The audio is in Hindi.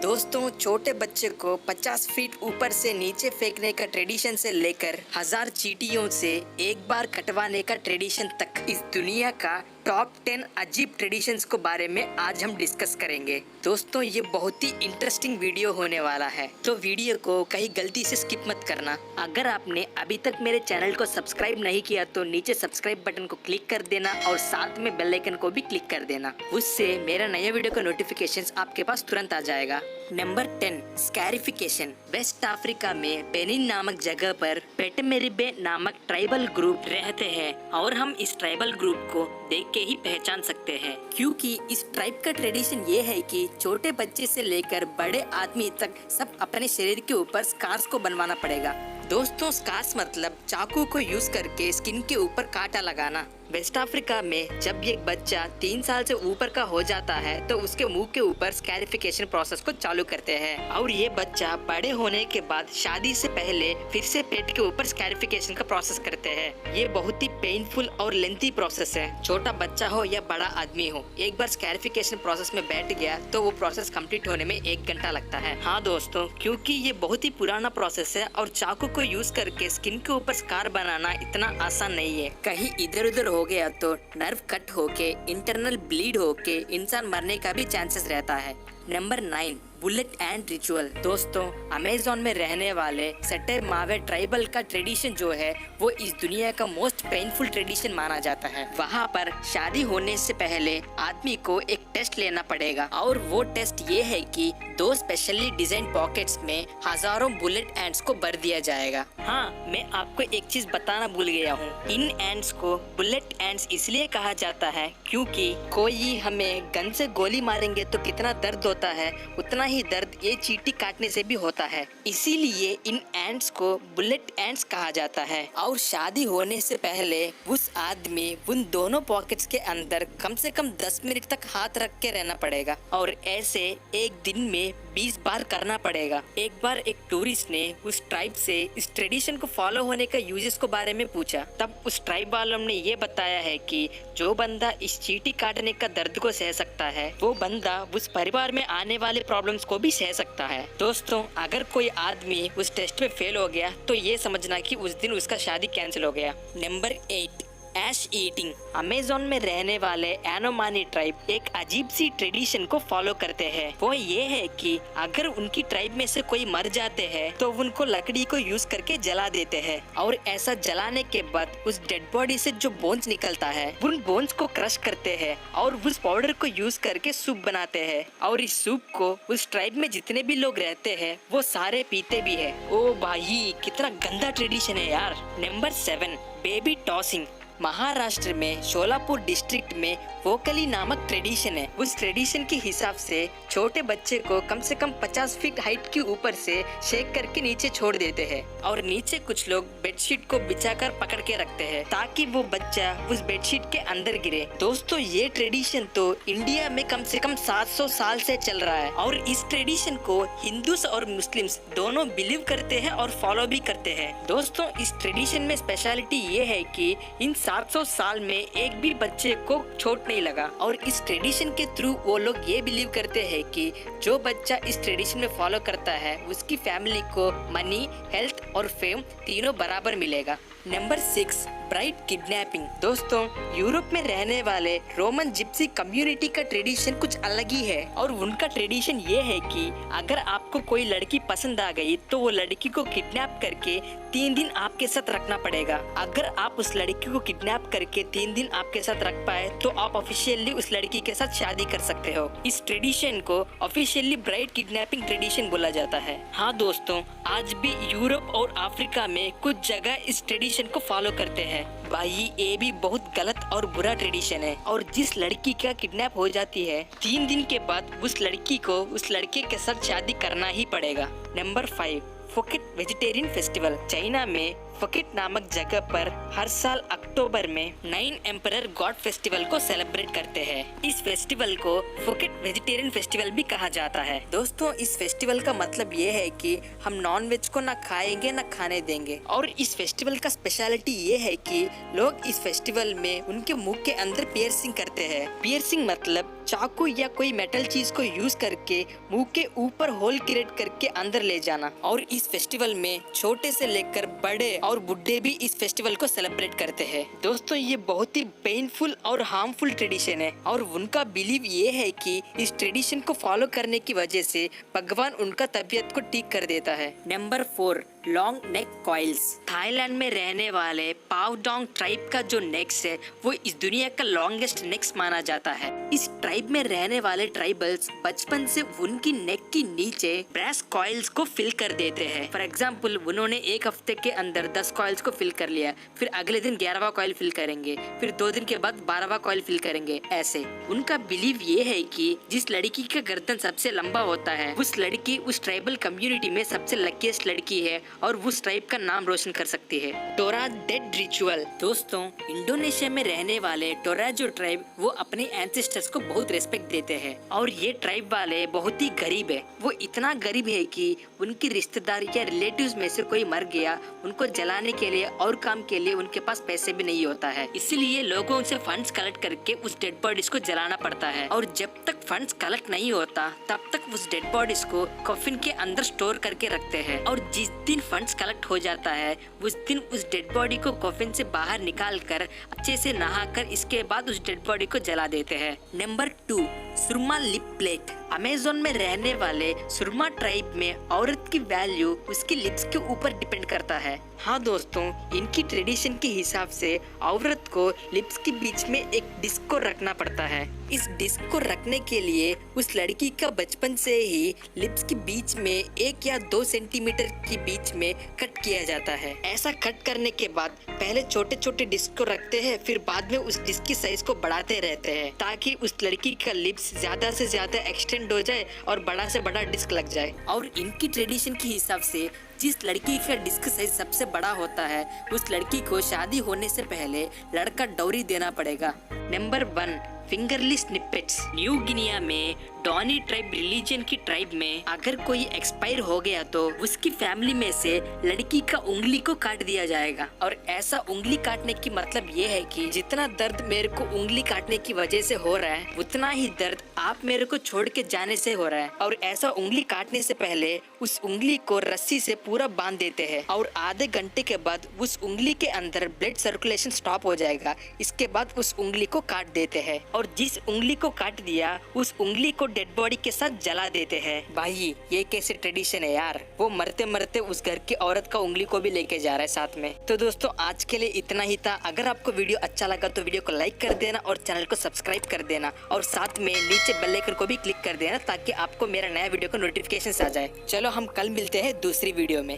दोस्तों, छोटे बच्चे को 50 फीट ऊपर से नीचे फेंकने का ट्रेडिशन से लेकर 1000 चींटियों से एक बार कटवाने का ट्रेडिशन तक इस दुनिया का टॉप 10 अजीब ट्रेडिशंस को बारे में आज हम डिस्कस करेंगे। दोस्तों, ये बहुत ही इंटरेस्टिंग वीडियो होने वाला है, तो वीडियो को कहीं गलती से स्किप मत करना। अगर आपने अभी तक मेरे चैनल को सब्सक्राइब नहीं किया तो नीचे सब्सक्राइब बटन को क्लिक कर देना और साथ में बेल आइकन को भी क्लिक कर देना। उससे मेरा नया वीडियो का नोटिफिकेशंस आपके पास तुरंत आ जाएगा। नंबर 10, स्कैरिफिकेशन। वेस्ट अफ्रीका में बेनिन नामक जगह पर पेटमेरिबे नामक ट्राइबल ग्रुप रहते हैं और हम इस ट्राइबल ग्रुप को देख के ही पहचान सकते हैं, क्योंकि इस ट्राइब का ट्रेडिशन ये है कि छोटे बच्चे से लेकर बड़े आदमी तक सब अपने शरीर के ऊपर स्कार्स को बनवाना पड़ेगा। दोस्तों, स्कार्स मतलब चाकू को यूज करके स्किन के ऊपर कांटा लगाना। वेस्ट अफ्रीका में जब ये बच्चा 3 साल से ऊपर का हो जाता है तो उसके मुंह के ऊपर स्कैरिफिकेशन प्रोसेस को चालू करते हैं और ये बच्चा बड़े होने के बाद शादी से पहले फिर से पेट के ऊपर स्कैरिफिकेशन का प्रोसेस करते हैं। ये बहुत ही पेनफुल और लेंथी प्रोसेस है। छोटा बच्चा हो या बड़ा आदमी हो, एक बार स्कैरिफिकेशन प्रोसेस में बैठ गया तो वो प्रोसेस कंप्लीट होने में 1 घंटा लगता है। हाँ दोस्तों, क्योंकि ये बहुत ही पुराना प्रोसेस है और चाकू को यूज करके स्किन के ऊपर स्कार बनाना इतना आसान नहीं है। कहीं इधर उधर हो गया तो नर्व कट होके इंटरनल ब्लीड होके इंसान मरने का भी चांसेस रहता है। Number 9, bullet and ritual. दोस्तों, अमेज़न में रहने वाले सटर मावे ट्राइबल का ट्रेडिशन जो है वो इस दुनिया का मोस्ट पेनफुल ट्रेडिशन माना जाता है। वहाँ पर शादी होने से पहले आदमी को एक टेस्ट लेना पड़ेगा और वो टेस्ट ये है कि 2 स्पेशली डिजाइन पॉकेट्स में हजारों बुलेट एंड्स को भर दिया जाएगा। हाँ, मैं आपको एक चीज बताना भूल गया हूँ। इन एंड्स को बुलेट एंड्स इसलिए कहा जाता है क्योंकि कोई हमें गन से गोली मारेंगे तो कितना दर्द होता है, उतना ही दर्द ये चींटी काटने से भी होता है। इसीलिए इन एंड्स को बुलेट एंड्स कहा जाता है। और शादी होने से पहले उस आदमी उन दोनों पॉकेट्स के अंदर कम से कम 10 मिनट तक हाथ रख के रहना पड़ेगा और ऐसे एक दिन में 20 बार करना पड़ेगा। एक बार एक टूरिस्ट ने उस ट्राइब से इस ट्रेडिशन को फॉलो होने का यूजेस को बारे में पूछा, तब उस ट्राइब वालों ने ये बताया है कि जो बंदा इस चींटी काटने का दर्द को सह सकता है वो बंदा उस परिवार में आने वाले प्रॉब्लम्स को भी सह सकता है। दोस्तों, अगर कोई आदमी उस टेस्ट में फेल हो गया तो ये समझना कि उस दिन उसका शादी कैंसिल हो गया। नंबर 8, एश ईटिंग। अमेज़न में रहने वाले एनोमानी ट्राइब एक अजीब सी ट्रेडिशन को फॉलो करते हैं। वो ये है कि अगर उनकी ट्राइब में से कोई मर जाते हैं तो उनको लकड़ी को यूज करके जला देते हैं और ऐसा जलाने के बाद उस डेड बॉडी से जो बोन्स निकलता है उन बोन्स को क्रश करते हैं और उस पाउडर को यूज करके सूप बनाते हैं और इस सूप को उस ट्राइब में जितने भी लोग रहते हैं वो सारे पीते भी है। ओ भाई, कितना गंदा ट्रेडिशन है यार। Number 7, baby tossing. महाराष्ट्र में शोलापुर डिस्ट्रिक्ट में वोकली नामक ट्रेडिशन है। उस ट्रेडिशन के हिसाब से छोटे बच्चे को कम से कम 50 फीट हाइट के ऊपर से शेक करके नीचे छोड़ देते हैं और नीचे कुछ लोग बेडशीट को बिछाकर पकड़ के रखते हैं ताकि वो बच्चा उस बेडशीट के अंदर गिरे। दोस्तों, ये ट्रेडिशन तो इंडिया में कम से कम 700 साल से चल रहा है और इस ट्रेडिशन को हिंदूस और मुस्लिम्स दोनों बिलीव करते हैं और फॉलो भी करते हैं। दोस्तों, इस ट्रेडिशन में स्पेशलिटी ये है कि इन 700 साल में एक भी बच्चे को चोट नहीं लगा और इस ट्रेडिशन के थ्रू वो लोग ये बिलीव करते हैं कि जो बच्चा इस ट्रेडिशन में फॉलो करता है उसकी फैमिली को मनी, हेल्थ और फेम तीनों बराबर मिलेगा। Number 6, bride kidnapping. दोस्तों, यूरोप में रहने वाले रोमन जिप्सी कम्युनिटी का ट्रेडिशन कुछ अलग ही है और उनका ट्रेडिशन ये है कि अगर आपको कोई लड़की पसंद आ गई तो वो लड़की को किडनैप करके 3 दिन आपके साथ रखना पड़ेगा। अगर आप उस लड़की को किडनैप करके 3 दिन आपके साथ रख पाए तो आप ऑफिशियली उस लड़की के साथ शादी कर सकते हो। इस ट्रेडिशन को ऑफिशियली ब्राइड किडनैपिंग ट्रेडिशन बोला जाता है। हाँ दोस्तों, आज भी यूरोप और अफ्रीका में कुछ जगह इस ट्रेडिशन को फॉलो करते हैं। भाई, ये भी बहुत गलत और बुरा ट्रेडिशन है और जिस लड़की का किडनैप हो जाती है 3 दिन के बाद उस लड़की को उस लड़के के साथ शादी करना ही पड़ेगा। Number 5, Phuket vegetarian festival. China में फुकेट नामक जगह पर हर साल अक्टूबर में 9 एम्परर गॉड फेस्टिवल को सेलिब्रेट करते हैं। इस फेस्टिवल को फुकेट वेजिटेरियन फेस्टिवल भी कहा जाता है। दोस्तों, इस फेस्टिवल का मतलब ये है कि हम नॉन वेज को ना खाएंगे ना खाने देंगे। और इस फेस्टिवल का स्पेशलिटी ये है कि लोग इस फेस्टिवल में उनके मुंह के अंदर पियर्सिंग करते हैं। पियर्सिंग मतलब चाकू या कोई मेटल चीज को यूज करके मुंह के ऊपर होल क्रिएट करके अंदर ले जाना। और इस फेस्टिवल में छोटे से लेकर बड़े और बुढ़े भी इस फेस्टिवल को सेलिब्रेट करते हैं। दोस्तों, ये बहुत ही पेनफुल और हार्मफुल ट्रेडिशन है और उनका बिलीव ये है कि इस ट्रेडिशन को फॉलो करने की वजह से भगवान उनका तबीयत को ठीक कर देता है। Number 4, long neck coils. Thailand में रहने वाले पावडोंग ट्राइब का जो नेक्स है वो इस दुनिया का लॉन्गेस्ट नेक्स माना जाता है। इस ट्राइब में रहने वाले ट्राइबल्स बचपन से उनकी नेक के नीचे ब्रेस कॉइल्स को फिल कर देते हैं। फॉर एग्जाम्पल, उन्होंने एक हफ्ते के अंदर 10 कॉइल्स को फिल कर लिया, फिर अगले दिन 11वां कॉइल फिल करेंगे, फिर 2 दिन के बाद 12वां कॉइल फिल करेंगे। ऐसे उनका बिलीव ये है कि जिस लड़की का गर्दन सबसे लंबा होता है उस लड़की उस ट्राइबल कम्युनिटी में सबसे लकीस्ट लड़की है और उस ट्राइब का नाम रोशन कर सकती है। टोरा डेड रिचुअल। दोस्तों, इंडोनेशिया में रहने वाले टोराजो ट्राइब वो अपने एंसेस्टर्स को बहुत रिस्पेक्ट देते हैं और ये ट्राइब वाले बहुत ही गरीब है। वो इतना गरीब है कि उनकी रिश्तेदार या रिलेटिव्स में से कोई मर गया, उनको जलाने के लिए और काम के लिए उनके पास पैसे भी नहीं होता है। इसलिए लोगों से फंड्स कलेक्ट करके उस डेड बॉडीज को जलाना पड़ता है और जब तक फंड्स कलेक्ट नहीं होता तब तक उस डेड बॉडीज को कॉफिन के अंदर स्टोर करके रखते हैं। और जिस दिन फंड्स कलेक्ट हो जाता है उस दिन उस डेड बॉडी को कॉफिन से बाहर निकाल कर अच्छे से नहाकर इसके बाद उस डेड बॉडी को जला देते हैं। नंबर 2, सुरमा लिप प्लेट। अमेज़न में रहने वाले सुरमा ट्राइब में औरत की वैल्यू उसकी लिप्स के ऊपर डिपेंड करता है। हाँ दोस्तों, इनकी ट्रेडिशन के हिसाब से औरत को लिप्स के बीच में एक डिस्क को रखना पड़ता है। इस डिस्क को रखने के लिए उस लड़की का बचपन से ही लिप्स के बीच में 1 या 2 सेंटीमीटर के बीच में कट किया जाता है। ऐसा कट करने के बाद पहले छोटे छोटे डिस्क को रखते हैं, फिर बाद में उस डिस्क की साइज को बढ़ाते रहते हैं ताकि उस लड़की का लिप्स ज्यादा से ज्यादा एक्सटेंड हो जाए और बड़ा से बड़ा डिस्क लग जाए। और इनकी ट्रेडिशन के हिसाब से जिस लड़की का डिस्क साइज सबसे बड़ा होता है उस लड़की को शादी होने से पहले लड़का डौरी देना पड़ेगा। Number 1, fingerless निपेट्स। न्यू गिनिया में डॉनी ट्राइब रिलीजन की ट्राइब में अगर कोई एक्सपायर हो गया तो उसकी फैमिली में से लड़की का उंगली को काट दिया जाएगा। और ऐसा उंगली काटने की मतलब ये है कि जितना दर्द मेरे को उंगली काटने की वजह से हो रहा है उतना ही दर्द आप मेरे को छोड़ के जाने से हो रहा है। और ऐसा उंगली काटने से पहले उस उंगली को रस्सी से पूरा बांध देते हैं और आधे घंटे के बाद उस उंगली के अंदर ब्लड सर्कुलेशन स्टॉप हो जाएगा। इसके बाद उस उंगली को काट देते हैं और जिस उंगली को काट दिया उस उंगली को डेड बॉडी के साथ जला देते हैं। भाई, ये कैसे ट्रेडिशन है यार। वो मरते मरते उस घर की औरत का उंगली को भी लेके जा रहा है साथ में। तो दोस्तों, आज के लिए इतना ही था। अगर आपको वीडियो अच्छा लगा तो वीडियो को लाइक कर देना और चैनल को सब्सक्राइब कर देना और साथ में नीचे बेल आइकन को भी क्लिक कर देना ताकि आपको मेरा नया वीडियो का नोटिफिकेशन आ जाए। चलो, हम कल मिलते हैं दूसरी वीडियो में।